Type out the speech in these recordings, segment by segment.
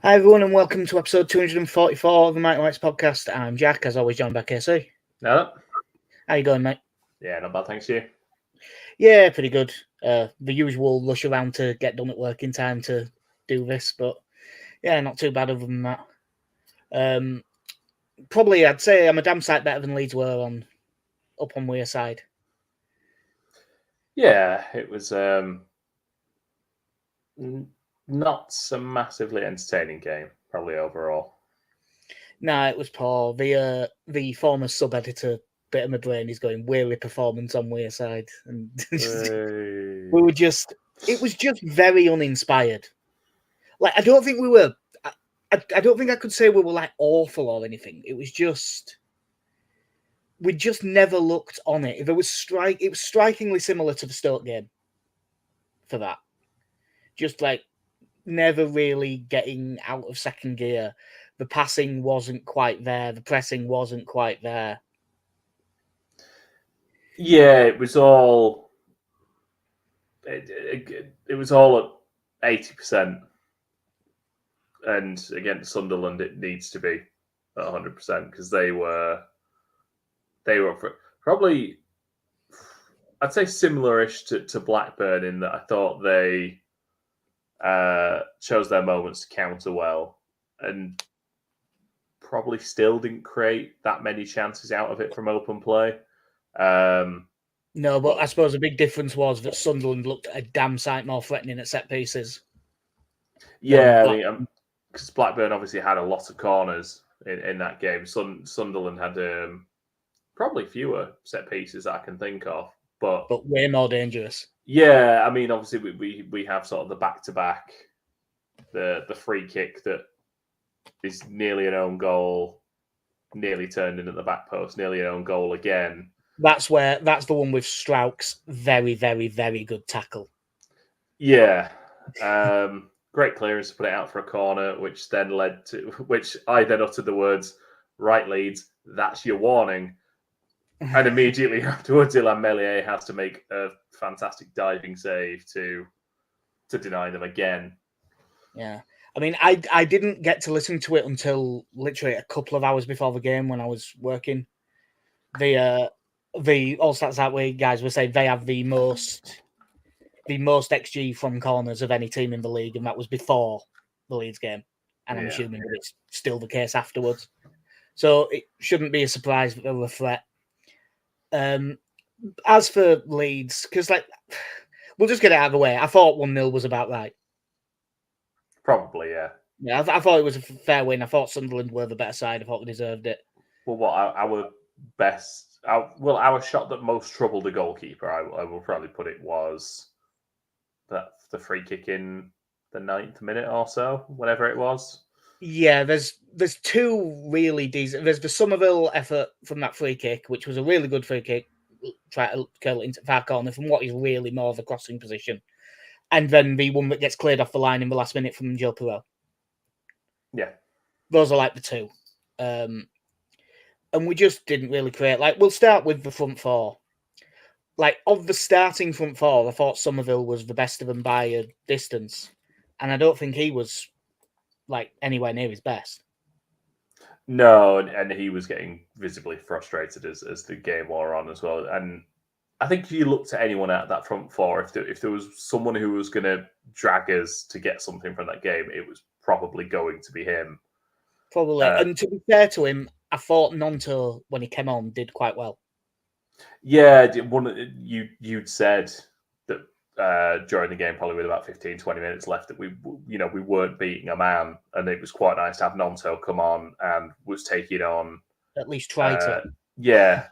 Hi everyone and welcome to episode 244 of the Mike White's podcast. I'm Jack, as always joined by KC. No. How you going, mate? Yeah, not bad, thanks you. Yeah, pretty good. The usual rush around to get done at work in time to do this, but yeah, not too bad other than that. Probably I'd say I'm a damn sight better than Leeds were up on Weir side. Yeah, it was not a massively entertaining game, probably overall. Nah, it was poor. The former sub-editor bit of my brain is going weary performance on Weir side, and it was just very uninspired. Like I don't think we were. I don't think I could say we were like awful or anything. It was just we just never looked on it. If it was strikingly similar to the Stoke game for that. Just like never really getting out of second gear. The passing wasn't quite there. The pressing wasn't quite there. Yeah, it was all. It was all at 80%, and against Sunderland, it needs to be at 100% because they were probably, I'd say, similar-ish to Blackburn in that I thought they chose their moments to counter well, and probably still didn't create that many chances out of it from open play. No, but I suppose a big difference was that Sunderland looked a damn sight more threatening at set pieces. Yeah, because Blackburn obviously had a lot of corners in that game. Sunderland had probably fewer set pieces that I can think of, but way more dangerous. Yeah, I mean, obviously we have sort of the back-to-back, the free kick that is nearly an own goal, nearly turned in at the back post, nearly an own goal again. That's the one with Strauch's very, very, very good tackle. Yeah. Great clearance to put it out for a corner, which I then uttered the words, "Right, Leeds, that's your warning." And immediately afterwards, Elland Road has to make a fantastic diving save to deny them again. Yeah. I mean, I didn't get to listen to it until literally a couple of hours before the game when I was working. The All Stats That Way guys were saying they have the most XG from corners of any team in the league, and that was before the Leeds game. And I'm assuming that it's still the case afterwards. So it shouldn't be a surprise that they were a threat. As for Leeds, because we'll just get it out of the way. I thought 1-0 was about right. Probably, yeah. Yeah, I thought it was a fair win. I thought Sunderland were the better side. I thought we deserved it. Well, our shot that most troubled the goalkeeper, I will probably put it, was the free kick in the 9th minute or so, whatever it was. Yeah, there's two really decent. There's the Somerville effort from that free kick, which was a really good free kick, try to curl it into far corner from what is really more of a crossing position. And then the one that gets cleared off the line in the last minute from Joe Perot. Yeah. Those are like the two. And we just didn't really create. We'll start with the front four. Of the starting front four, I thought Somerville was the best of them by a distance. And I don't think he was, anywhere near his best. No, and he was getting visibly frustrated as the game wore on as well. And I think if you looked at anyone out that front four, if there was someone who was going to drag us to get something from that game, it was probably going to be him. Probably. And to be fair to him, I thought Nonto, when he came on, did quite well. Yeah, you'd said that during the game, probably with about 15, 20 minutes left, that we weren't beating a man, and it was quite nice to have Nonto come on and was taking on. At least try to. Yeah.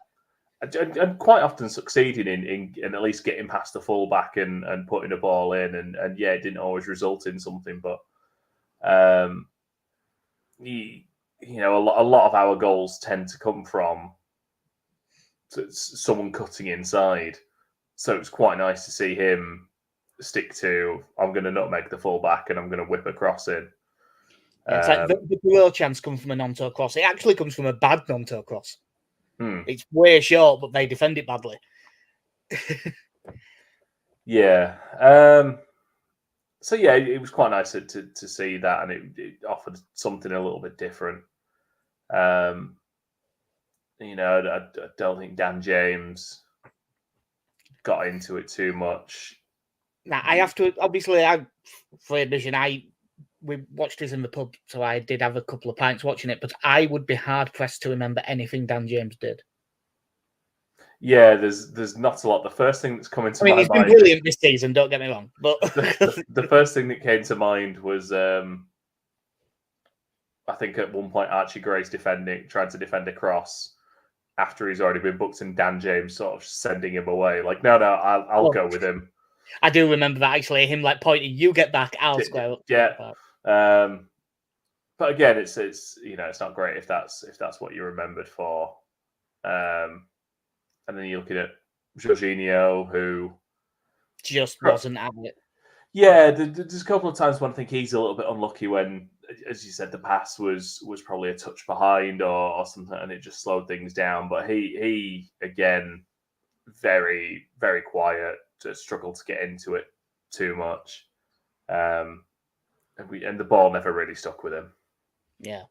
And quite often succeeding in at least getting past the fullback and putting a ball in, and yeah, it didn't always result in something, but a lot of our goals tend to come from someone cutting inside, so it's quite nice to see him stick to, I'm going to nutmeg the fullback and I'm going to whip a cross in. Yeah, it's like the real chance comes from a Nonto cross. It actually comes from a bad Nonto cross. It's way short, but they defend it badly. Yeah. So yeah, it was quite nice to see that, and it offered something a little bit different. I don't think Dan James got into it too much. Now, I have to, obviously, for admission, we watched this in the pub, so I did have a couple of pints watching it, but I would be hard-pressed to remember anything Dan James did. Yeah, there's not a lot. The first thing that's coming to my mind... he's been brilliant this season, don't get me wrong, but... the first thing that came to mind was, I think at one point Archie Gray's trying to defend a cross after he's already been booked, and Dan James sort of sending him away. Like, no, I'll go with him. I do remember that, actually, him like pointing, you get back, I'll square up. Yeah. But again, it's it's not great if that's what you're remembered for. And then you're looking at Jorginho, who just wasn't at it. Yeah, there's a couple of times when I think he's a little bit unlucky when, as you said, the pass was probably a touch behind or something, and it just slowed things down. But he again, very, very quiet, struggled to get into it too much. And the ball never really stuck with him. Yeah.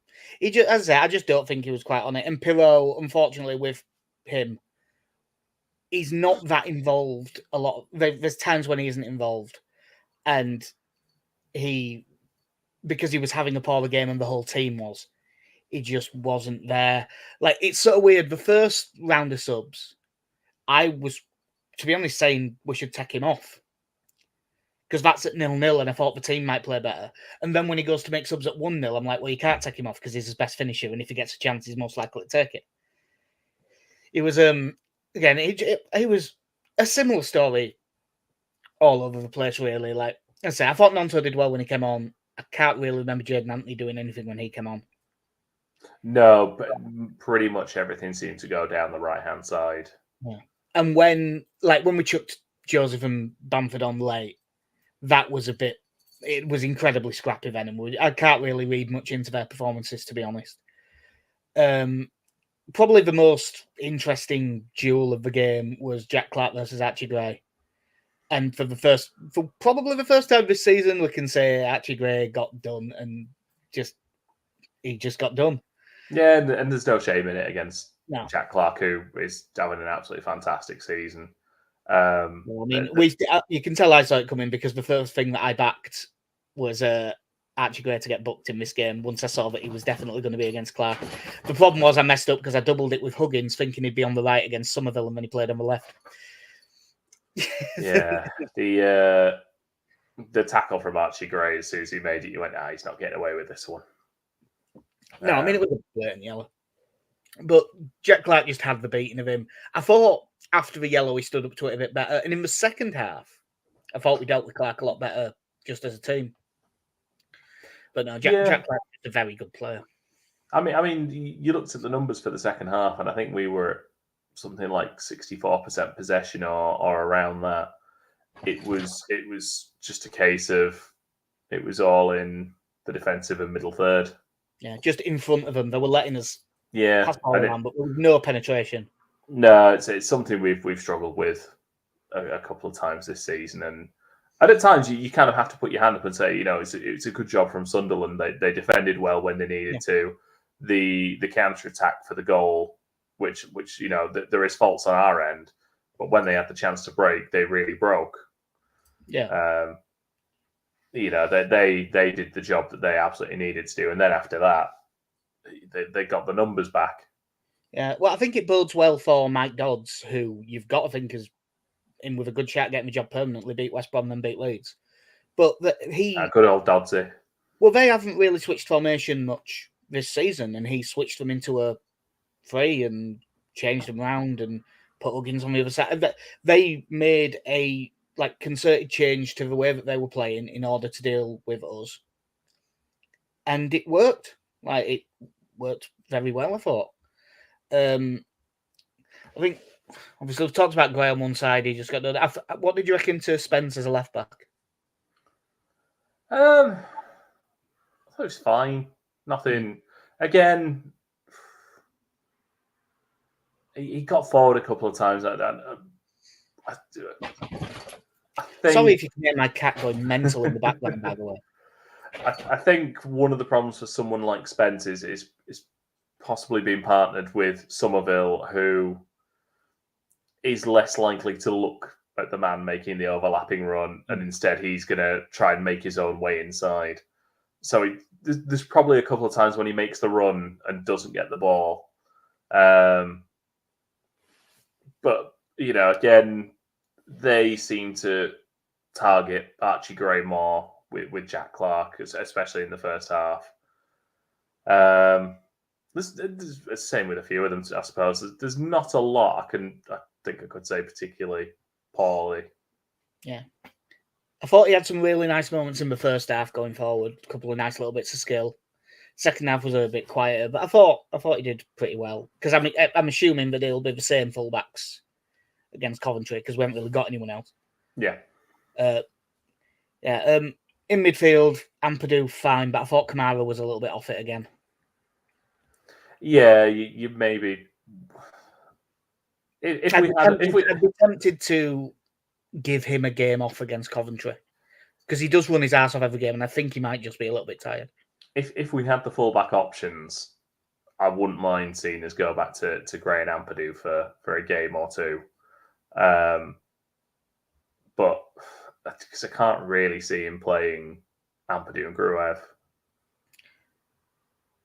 As I say, I just don't think he was quite on it. And Pirro, unfortunately, with him, he's not that involved a lot. There's times when he isn't involved. And because he was having a poor game and the whole team was, he just wasn't there. Like, it's so weird. The first round of subs, I was, to be honest, saying we should take him off. Because that's at 0-0, and I thought the team might play better. And then when he goes to make subs at 1-0, I'm like, well, you can't take him off because he's his best finisher, and if he gets a chance, he's most likely to take it. It was, again, it was a similar story all over the place, really. Like I say, I thought Nonto did well when he came on. I can't really remember Jadon Anthony doing anything when he came on. No, but pretty much everything seemed to go down the right-hand side. Yeah. And when we chucked Joseph and Bamford on late, that was it was incredibly scrappy then, and I can't really read much into their performances, to be honest. Probably the most interesting duel of the game was Jack Clarke versus Archie Gray. And for probably the first time this season, we can say Archie Gray got done, and he just got done. Yeah, and there's no shame in it against Jack Clarke, who is having an absolutely fantastic season. You can tell I saw it coming because the first thing that I backed was Archie Gray to get booked in this game once I saw that he was definitely going to be against Clarke. The problem was I messed up because I doubled it with Huggins, thinking he'd be on the right against Somerville, and then he played on the left. Yeah, the tackle from Archie Gray, as soon as he made it, you went, he's not getting away with this one. No, it was a blatant yellow. But Jack Clarke just had the beating of him. I thought after the yellow, he stood up to it a bit better. And in the second half, I thought we dealt with Clarke a lot better just as a team. But no, Jack Clarke is a very good player. I mean, you looked at the numbers for the second half, and I think we were something like 64% possession or around that. It was just a case of it was all in the defensive and middle third. Yeah, just in front of them. They were letting us pass all around, but with no penetration. No, it's something we've struggled with a couple of times this season, and at times you kind of have to put your hand up and say, it's a good job from Sunderland. They defended well when they needed to. The counter attack for the goal, which there is faults on our end, but when they had the chance to break, they really broke. Yeah. They did the job that they absolutely needed to do, and then after that, they got the numbers back. Yeah, well, I think it bodes well for Mike Dodds, who you've got to think is in with a good shot getting the job permanently, beat West Brom, then beat Leeds. But good old Dodsy. Well, they haven't really switched formation much this season, and he switched them into a 3 and changed them around and put Huggins on the other side. They made a concerted change to the way that they were playing in order to deal with us, and it worked. It worked very well, I thought. I think obviously we've talked about Gray on one side. He just got done. What did you reckon to Spence as a left back? I thought it was fine. Nothing. Again, he got forward a couple of times. Sorry if you can hear my cat going mental in the background, by the way. I think one of the problems for someone like Spence is possibly being partnered with Somerville, who is less likely to look at the man making the overlapping run, and instead he's going to try and make his own way inside. So there's probably a couple of times when he makes the run and doesn't get the ball. But, again, they seem to target Archie Gray more with Jack Clark, especially in the first half. There's the same with a few of them, I suppose. There's not a lot I think I could say particularly poorly. Yeah. I thought he had some really nice moments in the first half going forward. A couple of nice little bits of skill. Second half was a bit quieter, but I thought he did pretty well. Because I'm assuming that it'll be the same fullbacks against Coventry because we haven't really got anyone else. Yeah. In midfield, Ampadu fine, but I thought Kamara was a little bit off it again. Yeah, you maybe. I'd be tempted to give him a game off against Coventry because he does run his ass off every game, and I think he might just be a little bit tired. If we had the fullback options, I wouldn't mind seeing us go back to Gray and Ampadu for a game or two. But because I can't really see him playing Ampadu and Gruev.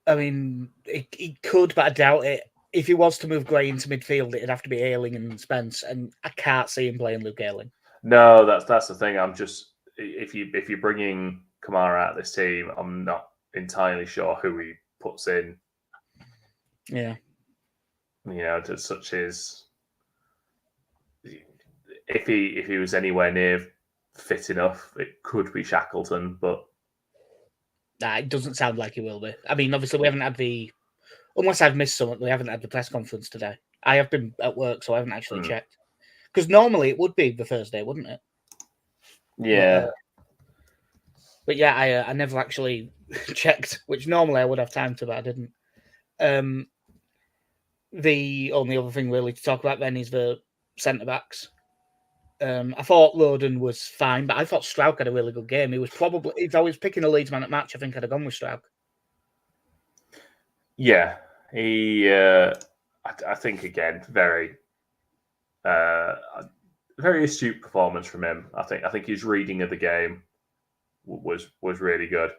I mean, he could, but I doubt it. If he was to move Gray into midfield, it'd have to be Ayling and Spence, and I can't see him playing Luke Ayling. No, that's the thing. I'm just if you're bringing Kamara out of this team, I'm not entirely sure who he puts in. Yeah, such as if he was anywhere near fit enough, it could be Shackleton, but it doesn't sound like he will be. I mean, obviously, we haven't had unless I've missed something, we haven't had the press conference today. I have been at work, so I haven't actually checked. Because normally it would be the Thursday, wouldn't it? Yeah. But yeah, I never actually checked, which normally I would have time to, but I didn't. The only other thing really to talk about then is the centre-backs. I thought Roden was fine, but I thought Strauch had a really good game. He was probably, if I was picking a Leeds man at match, I think I'd have gone with Strauch. Yeah, he. I think again, very astute performance from him. I think his reading of the game was really good.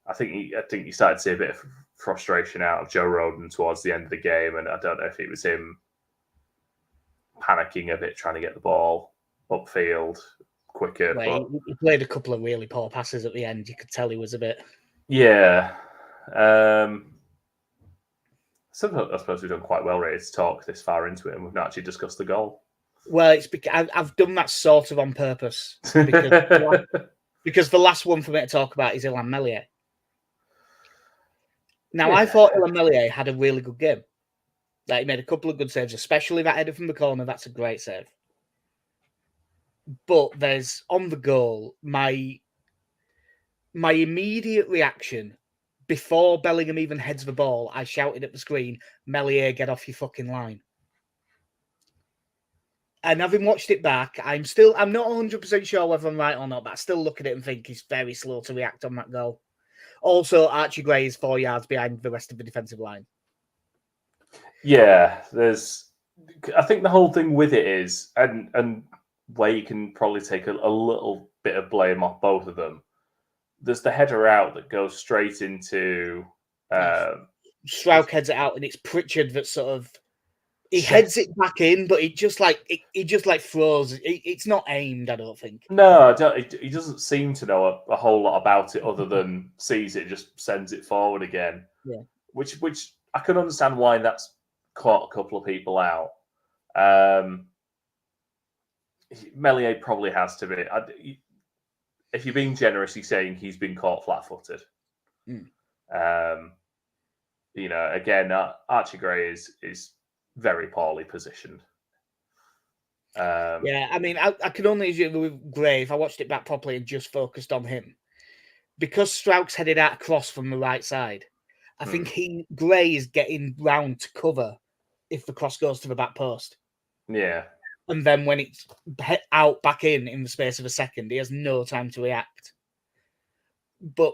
I think he started to see a bit of frustration out of Joe Roden towards the end of the game, and I don't know if it was him panicking a bit, trying to get the ball upfield quicker. Well, but he played a couple of really poor passes at the end. You could tell he was a bit. Yeah. So I suppose we've done quite well ready to talk this far into it, and we've not actually discussed the goal. Well, it's because I've done that sort of on purpose because the last one for me to talk about is Illan Meslier. Now, I thought Illan Meslier had a really good game. Like, he made a couple of good saves, especially that header from the corner. That's a great save. But there's on the goal, my immediate reaction. Before Bellingham even heads the ball, I shouted at the screen, Meslier, get off your fucking line. And having watched it back, I'm not 100% sure whether I'm right or not, but I still look at it and think he's very slow to react on that goal. Also, Archie Gray is 4 yards behind the rest of the defensive line. Yeah, I think the whole thing with it is, and where you can probably take a little bit of blame off both of them, there's the header out that goes straight into Strauch heads it out, and it's Pritchard that sort of heads it back in, but he just throws. It's not aimed, I don't think. No, he doesn't seem to know a whole lot about it other than sees it, just sends it forward again. Yeah, which I can understand why that's caught a couple of people out. Meslier probably has to be. If you're being generous, you're saying he's been caught flat-footed. Again, Archie Gray is very poorly positioned. Yeah, I mean, I can only assume with Gray, if I watched it back properly and just focused on him, because Strauch's headed out across from the right side, I think Gray is getting round to cover if the cross goes to the back post. Yeah. And then when it's out back in the space of a second, he has no time to react. But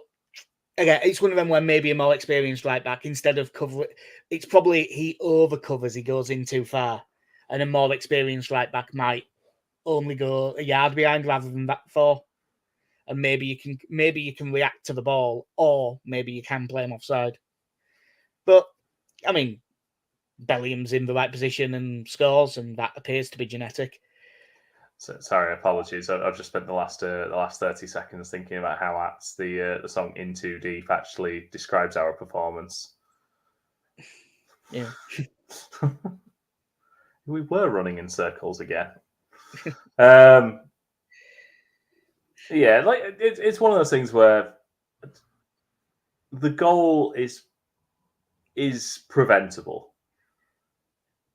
again, it's one of them where maybe a more experienced right back, instead of cover, it's probably he overcovers, he goes in too far, and a more experienced right back might only go a yard behind rather than that 4. And maybe you can react to the ball, or maybe you can play him offside. But I mean, Bellingham's in the right position and scores, and that appears to be genetic. So, sorry, apologies. I've just spent the last 30 seconds thinking about how apt the song "In Too Deep" actually describes our performance. Yeah, we were running in circles again. Yeah, like it's one of those things where the goal is preventable,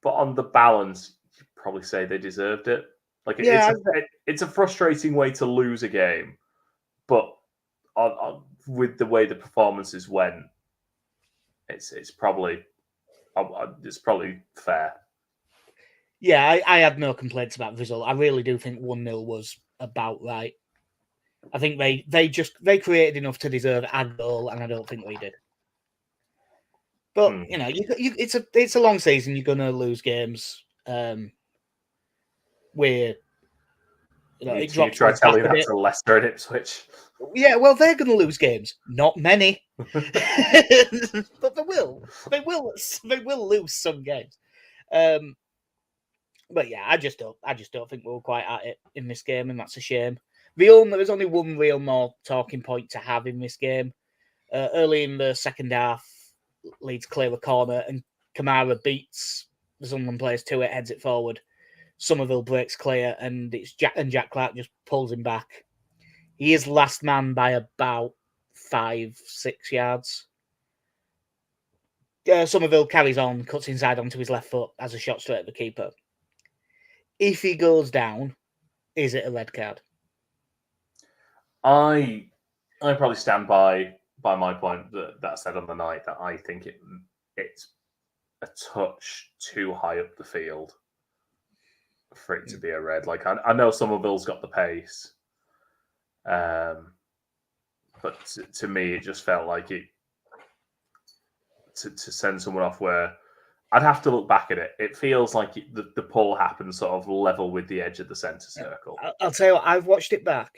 but on the balance, you'd probably say they deserved it. Like, it's a frustrating way to lose a game, but with the way the performances went, it's probably fair. Yeah, I had no complaints about the result. I really do think 1-0 was about right. I think they created enough to deserve a goal, and I don't think we did. But you know, it's a long season. You're gonna lose games. Where it drops. You try telling that to Leicester and Ipswich. Yeah, well, they're going to lose games. Not many, but they will. They will lose some games. But yeah, I just don't think we were quite at it in this game, and that's a shame. There's only one real more talking point to have in this game. Early in the second half, Leeds clear a corner, and Kamara beats the Sunderland players to it, heads it forward. Somerville breaks clear, and Jack Clark just pulls him back. He is last man by about 5-6 yards. Somerville carries on, cuts inside onto his left foot, has a shot straight at the keeper. If he goes down, is it a red card? I probably stand by my point that I said on the night, that I think it's a touch too high up the field for it to be a red. Like, I know Somerville's got the pace, but to me, it just felt like it to send someone off where I'd have to look back at it. It feels like the pull happened sort of level with the edge of the centre circle. I'll tell you what, I've watched it back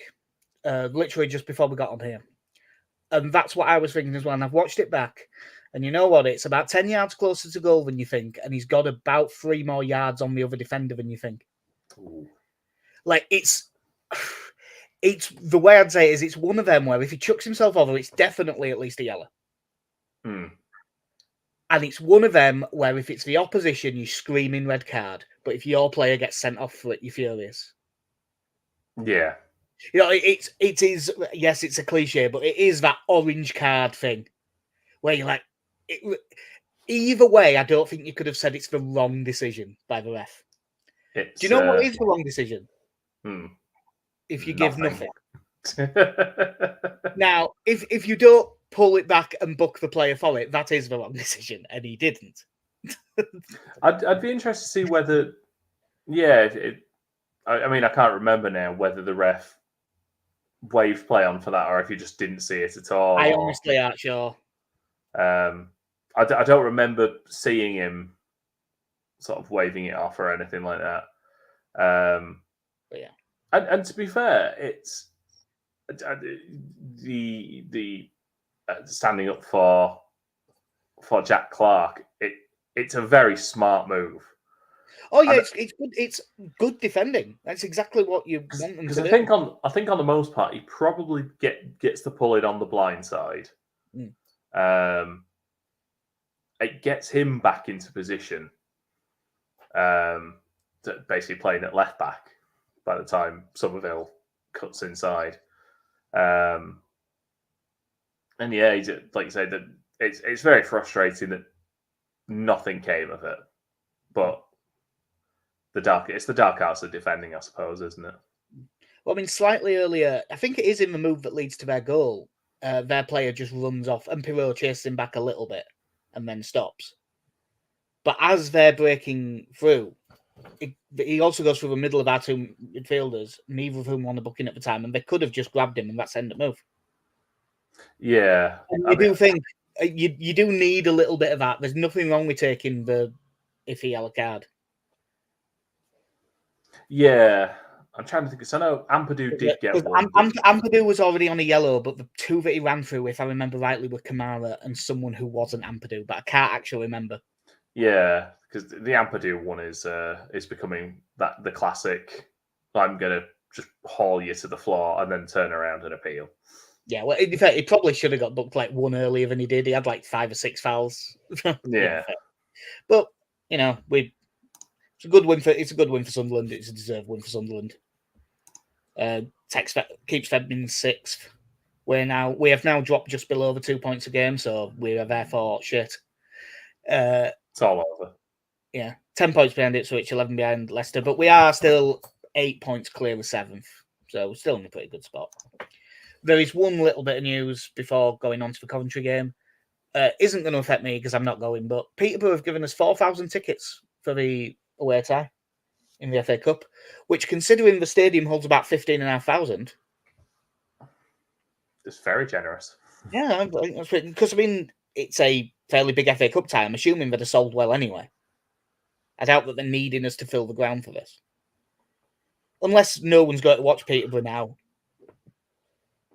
literally just before we got on here. And that's what I was thinking as well. And I've watched it back. And you know what? It's about 10 yards closer to goal than you think. And he's got about 3 more yards on the other defender than you think. Ooh. Like, it's the way I'd say it is, it's one of them where if he chucks himself over, it's definitely at least a yellow. And it's one of them where if it's the opposition, you screaming red card. But if your player gets sent off for it, you're furious. Yeah. You know, it is, yes, it's a cliche, but it is that orange card thing where you're like, either way, I don't think you could have said it's the wrong decision by the ref. Do you know what is the wrong decision? If you give nothing. Now, if you don't pull it back and book the player for it, that is the wrong decision, and he didn't. I'd be interested to see whether, I mean, I can't remember now whether the ref waved play on for that or if he just didn't see it at all. I honestly aren't sure. I don't remember seeing him sort of waving it off or anything like that. But yeah, and to be fair, it's the standing up for Jack Clark. It's a very smart move. Oh yeah, it's good. It's good defending. That's exactly what you want them to do. I think on the most part, he probably gets the pull in on the blind side. It gets him back into position. Basically playing at left back by the time Somerville cuts inside. And yeah, like you said, that it's very frustrating that nothing came of it. But it's the dark arts of defending, I suppose, isn't it? Well, I mean, slightly earlier, I think it is in the move that leads to their goal. Their player just runs off, and Pirot chases him back a little bit, and then stops. But as they're breaking through, he also goes through the middle of our two midfielders, neither of whom won the booking at the time, and they could have just grabbed him, and that's end of move. Yeah, and you do think you do need a little bit of that. There's nothing wrong with taking the iffy yellow card. Yeah, I'm trying to think. Because I know Ampadu did get one. Ampadu was already on a yellow, but the two that he ran through, if I remember rightly, were Kamara and someone who wasn't Ampadu, but I can't actually remember. Yeah, because the Ampadu one is becoming the classic. I'm gonna just haul you to the floor and then turn around and appeal. Yeah, well, in fact, he probably should have got booked like one earlier than he did. He had like 5 or 6 fouls. Yeah, but it's a good win for Sunderland. It's a deserved win for Sunderland. Keeps Feb in 6th. We have now dropped just below the 2 points a game, so we are therefore shit. It's all over. Yeah, 10 points behind Ipswich, 11 behind Leicester, but we are still 8 points clear of 7th, so we're still in a pretty good spot. There is one little bit of news before going on to the Coventry game. Isn't going to affect me because I'm not going, but Peterborough have given us 4,000 tickets for the away tie in the FA Cup, which, considering the stadium holds about 15,500, it's very generous. Yeah, because it's a fairly big FA Cup tie. I'm assuming that are sold well anyway. I doubt that they're needing us to fill the ground for this, unless no one's going to watch Peterborough now.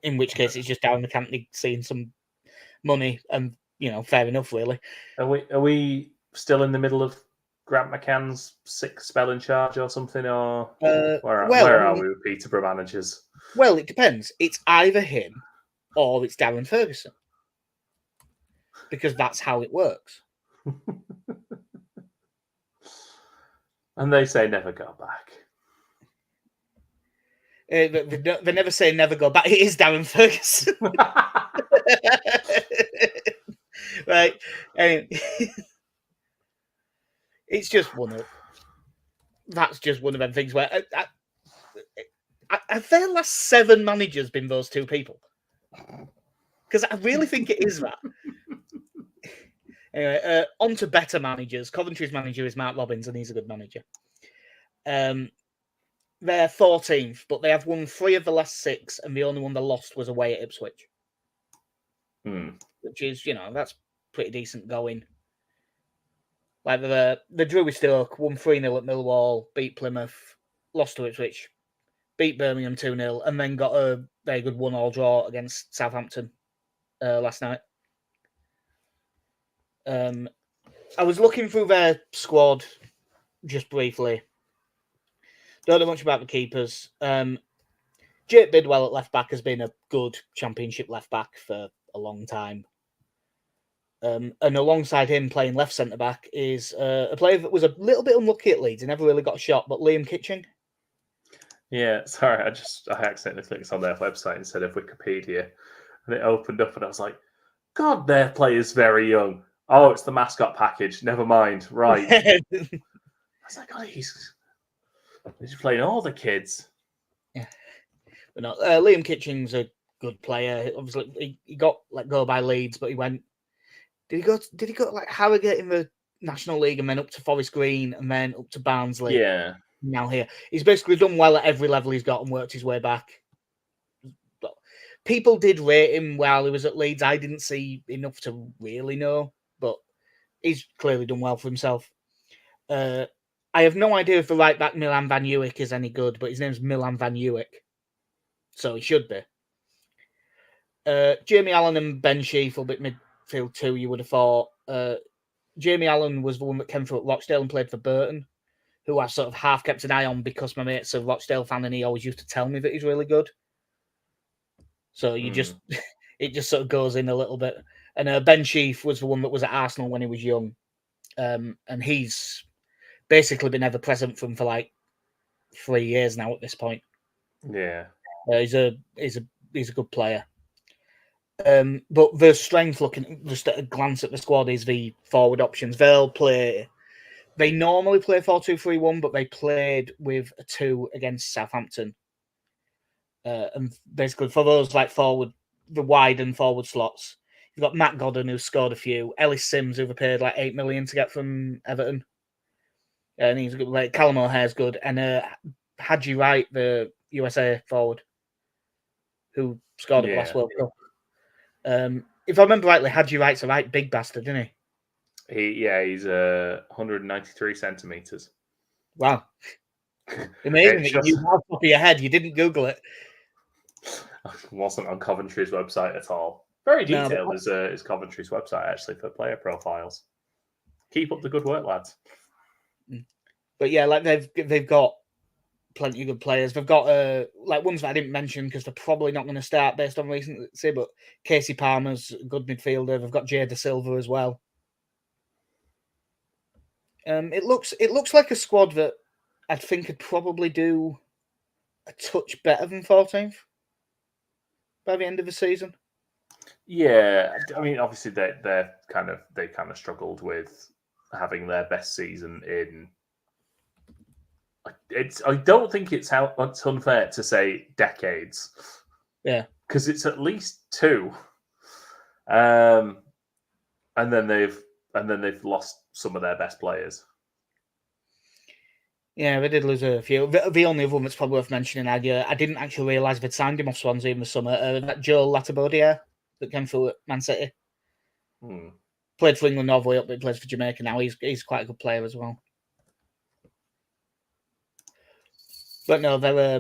In which case, it's just down the camp seeing some money, and fair enough, really. Are we still in the middle of Grant McCann's 6th spell in charge or something, or where are we with Peterborough managers? Well, it depends. It's either him or it's Darren Ferguson, because that's how it works. And they say never go back. They never say never go back. It is Darren Ferguson. Right. It's just that's just one of them things where have their last 7 managers been those two people? Because I really think it is that. Anyway, on to better managers. Coventry's manager is Mark Robbins, and he's a good manager. They're 14th, but they have won 3 of the last 6, and the only one they lost was away at Ipswich. Which is, that's pretty decent going. Like the drew with Stoke, won 3-0 at Millwall, beat Plymouth, lost to Ipswich, beat Birmingham 2-0, and then got a very good 1-1 draw against Southampton last night. I was looking through their squad just briefly. Don't know much about the keepers. Jake Bidwell at left back has been a good Championship left back for a long time. And alongside him playing left centre back is a player that was a little bit unlucky at Leeds and never really got a shot, but Liam Kitching. Yeah, sorry, I accidentally clicked on their website instead of Wikipedia, and it opened up, and I was like, God, their player's very young. Oh, it's the mascot package. Never mind. Right. I was like, God, he's playing all the kids. Yeah, but no, Liam Kitching's a good player. Obviously, he got let go by Leeds, but he went. Did he go like Harrogate in the National League and then up to Forest Green and then up to Barnsley? Yeah. Now here, he's basically done well at every level he's got and worked his way back. But people did rate him while he was at Leeds. I didn't see enough to really know, but he's clearly done well for himself. I have no idea if the right back Milan Van Uwijk is any good, but his name's Milan Van Uwijk, so he should be. Jamie Allen and Ben Sheaf will be midfield 2, you would have thought. Jamie Allen was the one that came through at Rochdale and played for Burton, who I sort of half kept an eye on because my mate's a Rochdale fan and he always used to tell me that he's really good. So it just sort of goes in a little bit. And Ben Sheaf was the one that was at Arsenal when he was young. And he's basically been ever present for him for like 3 years now at this point. Yeah. He's a good player. But the strength, looking just at a glance at the squad, is the forward options. They normally play 4-2-3-1, but they played with a 2 against Southampton. And basically, for those like forward, the wide and forward slots, you've got Matt Godden, who scored a few, Ellis Sims, who they paid like 8 million to get from Everton. And he's good. Like Callum O'Hare's good, and Hadji Wright, the USA forward, who scored at the last World Cup. If I remember rightly, Hadji Wright's a right big bastard, isn't he? He's 193 centimeters. Wow, amazing that you knew off the top of your head. You didn't Google it. It wasn't on Coventry's website at all. Very detailed is Coventry's website actually for player profiles. Keep up the good work, lads. But yeah, like they've got plenty of good players. They've got like ones that I didn't mention because they're probably not going to start based on recency. But Casey Palmer's a good midfielder. They've got Jay Da Silva as well. It looks like a squad that I think could probably do a touch better than 14th by the end of the season. Yeah, I mean, obviously they kind of struggled with having their best season in. I don't think it's unfair to say decades. Yeah, because it's at least 2, and then they've lost some of their best players. Yeah, they did lose a few. The only other one that's probably worth mentioning, I didn't actually realise they'd signed him off Swansea in the summer. That Joel Latibodia that came through at Man City. Played for England all the way up, but he plays for Jamaica now. He's quite a good player as well. But no, they're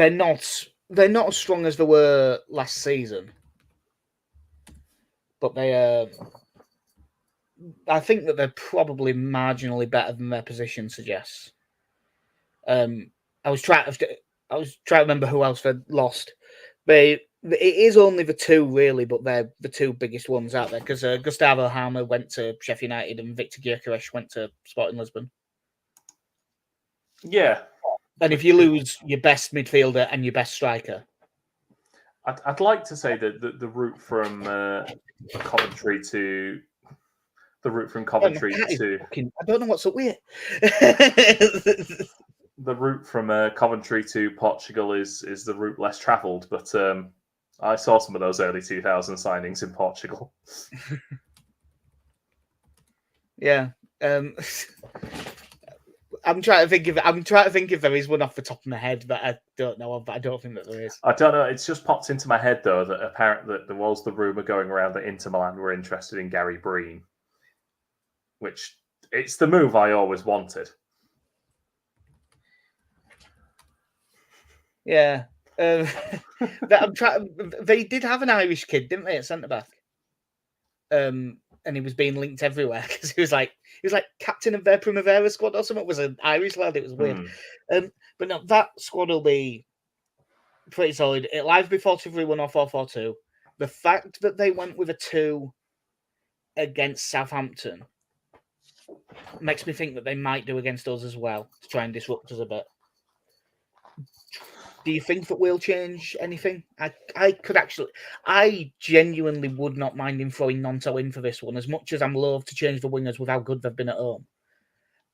not as strong as they were last season. But I think that they're probably marginally better than their position suggests. I was trying to remember who else they'd lost. It is only the 2 really, but they're the 2 biggest ones out there because Gustavo Harmer went to Sheffield United and Victor Gyökeres went to Sporting Lisbon. Yeah. And if you lose your best midfielder and your best striker, I'd like to say that the route from Coventry to I don't know what's up with it. The route from Coventry to Portugal is the route less travelled, but I saw some of those early 2000 signings in Portugal. Yeah. I'm trying to think if there is one off the top of my head that I don't know of, but I don't think that there is. I don't know. It's just popped into my head though that apparently there was the rumor going around that Inter Milan were interested in Gary Breen, which it's the move I always wanted. Yeah, they did have an Irish kid, didn't they, at centre back? And he was being linked everywhere because he was like captain of their Primavera squad or something. It was an Irish lad. It was weird. But no, that squad will be pretty solid. It'll either be 4-3-1 or 4-4-2. The fact that they went with a 2 against Southampton makes me think that they might do against us as well to try and disrupt us a bit. Do you think that will change anything? I genuinely would not mind him throwing Nonto in for this one, as much as I'm loath to change the wingers with how good they've been at home.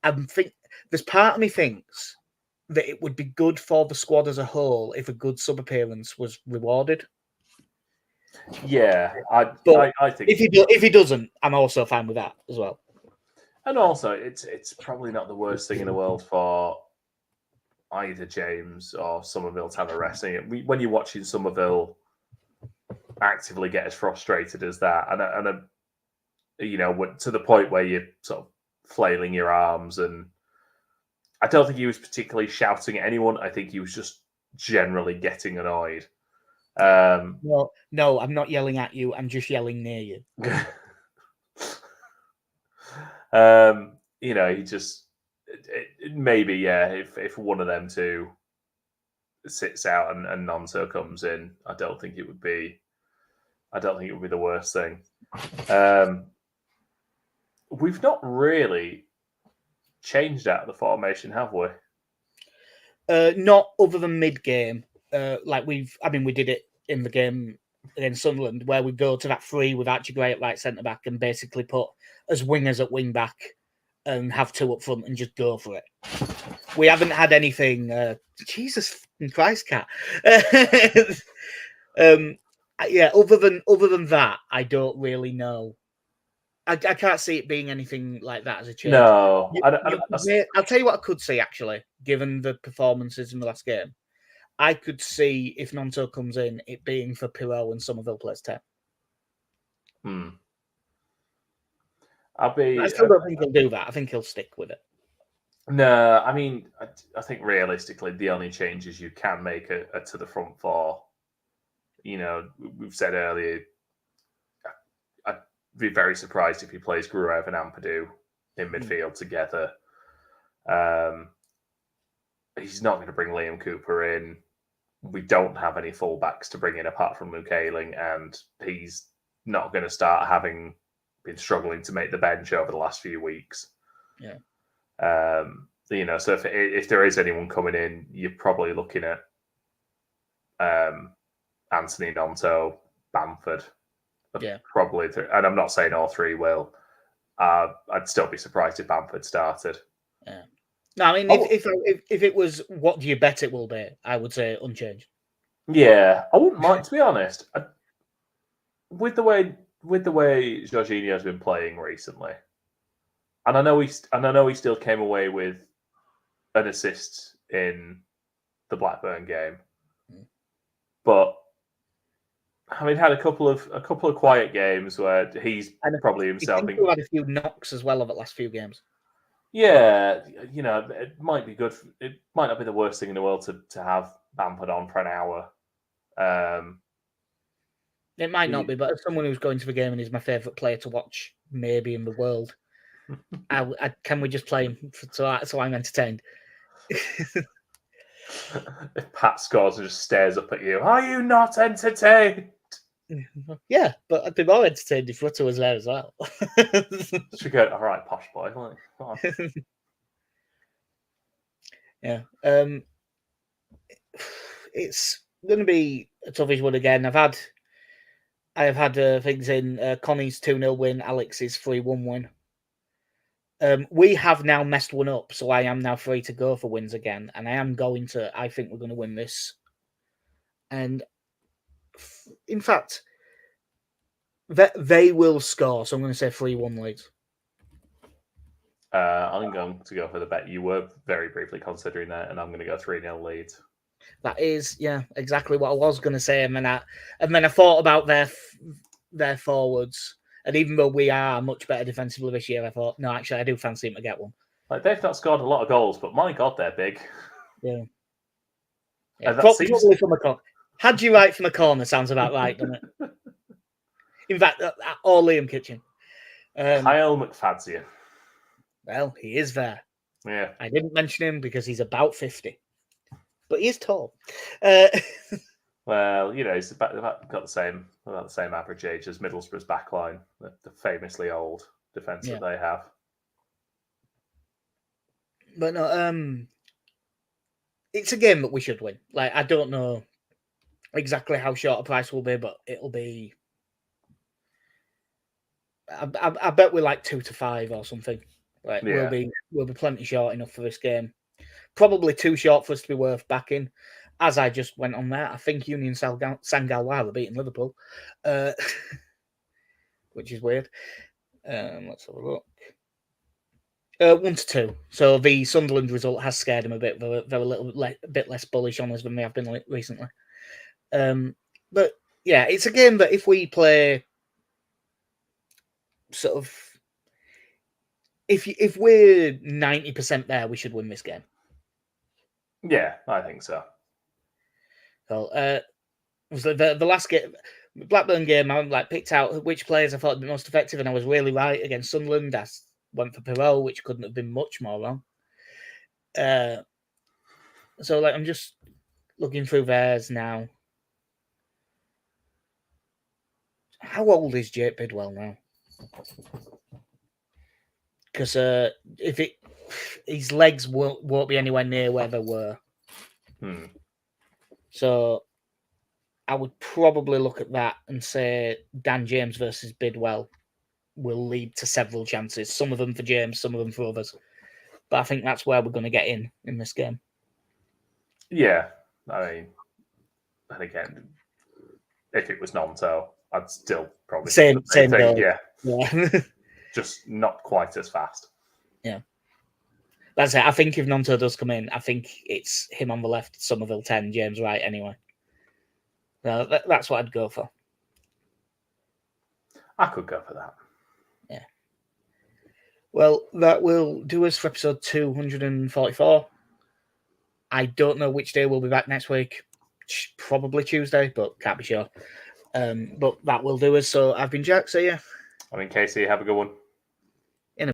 There's part of me thinks that it would be good for the squad as a whole if a good sub appearance was rewarded. Yeah, I think if he doesn't, I'm also fine with that as well. And also, it's probably not the worst thing in the world for either James or Somerville to have a rest. When you're watching Somerville actively get as frustrated as that, and to the point where you're sort of flailing your arms, and I don't think he was particularly shouting at anyone. I think he was just generally getting annoyed. No, I'm not yelling at you. I'm just yelling near you. He just maybe, yeah. If one of them 2 sits out and Nonto comes in, I don't think it would be the worst thing. We've not really changed out of the formation, have we? Not other than mid-game. We did it in the game against Sunderland, where we go to that 3 with Archie Gray at right centre back and basically put as wingers at wing back and have 2 up front and just go for it. We haven't had anything. Jesus Christ, Cat. Yeah. Other than that, I don't really know I can't see it being anything like that as a change. No, I'll tell you what I could see, actually, given the performances in the last game. I could see, if Nonto comes in, it being for Pirou and Somerville plays 10. I still don't think he'll do that. I think he'll stick with it. No, I mean, I think realistically, the only changes you can make are to the front four. We've said earlier, I'd be very surprised if he plays Gruev and Ampadu in midfield together. He's not going to bring Liam Cooper in. We don't have any fullbacks to bring in apart from Luke Ayling, and he's not going to start having been struggling to make the bench over the last few weeks. Yeah. So if there is anyone coming in, you're probably looking at Anthony, Nonto, Bamford. Yeah. Probably, and I'm not saying all three will. I'd still be surprised if Bamford started. Yeah. No, I mean, if it was, what do you bet it will be? I would say unchanged. Yeah, I wouldn't mind, to be honest. With the way Jorginho's been playing recently, and I know he still came away with an assist in the Blackburn game, but I mean, had a couple of quiet games where he's probably himself. He had a few knocks as well over the last few games. Yeah, it might be good. It might not be the worst thing in the world to have Bamford on for an hour. It might not be, but as someone who's going to the game and is my favourite player to watch, maybe in the world, can we just play him so I'm entertained? If Pat scores and just stares up at you, are you not entertained? Yeah, but I'd be more entertained if Rutter was there as well. Should go, all right, posh boy. Come on. Yeah. It's going to be a toughish one again. I have had things in Connie's 2-0 win, Alex's 3-1 win. We have now messed one up, so I am now free to go for wins again, and I think we're going to win this. And in fact, they will score, so I'm going to say 3-1 Leeds. I'm going to go for the bet. You were very briefly considering that, and I'm going to go 3-0 Leeds. That is, exactly what I was going to say. And then I thought about their forwards, and even though we are much better defensively this year, I thought, no, actually, I do fancy him to get one. Like, they've not scored a lot of goals, but my God, they're big. Yeah. Probably from a corner. Had you right from a corner sounds about right, doesn't it? In fact, or Liam Kitchen. Kyle McFadzean. Well, he is there. Yeah. I didn't mention him because he's about 50. But he is tall. Well, he's got the same average age as Middlesbrough's backline, the famously old defence that they have. But no, it's a game that we should win. Like, I don't know exactly how short a price will be, but it'll be. I bet we're like 2-5 or something. Like, we'll be plenty short enough for this game. Probably too short for us to be worth backing. As I just went on there, I think Union Sangalwar are beating Liverpool, which is weird. Let's have a look. 1-2. So the Sunderland result has scared him a bit. They're a little bit less bullish on us than they have been recently. But yeah, it's a game that if we play sort of, if we're 90% there, we should win this game. Yeah, I think so. So, was the last game, Blackburn game, I picked out which players I thought would be most effective, and I was really right against Sunderland. I went for Pirou, which couldn't have been much more wrong. So I'm just looking through theirs now. How old is Jake Bidwell now? Because his legs won't be anywhere near where they were. So I would probably look at that and say Dan James versus Bidwell will lead to several chances. Some of them for James, some of them for others. But I think that's where we're going to get in this game. Yeah. I mean, and again, if it was Nonto, I'd still probably same thing. Yeah. just not quite as fast. Yeah. That's it. I think if Nonto does come in, I think it's him on the left, Somerville 10, James Wright anyway. So that's what I'd go for. I could go for that. Yeah. Well, that will do us for episode 244. I don't know which day we'll be back next week. Probably Tuesday, but can't be sure. But that will do us. So I've been Jack. See ya. I mean, Casey, have a good one.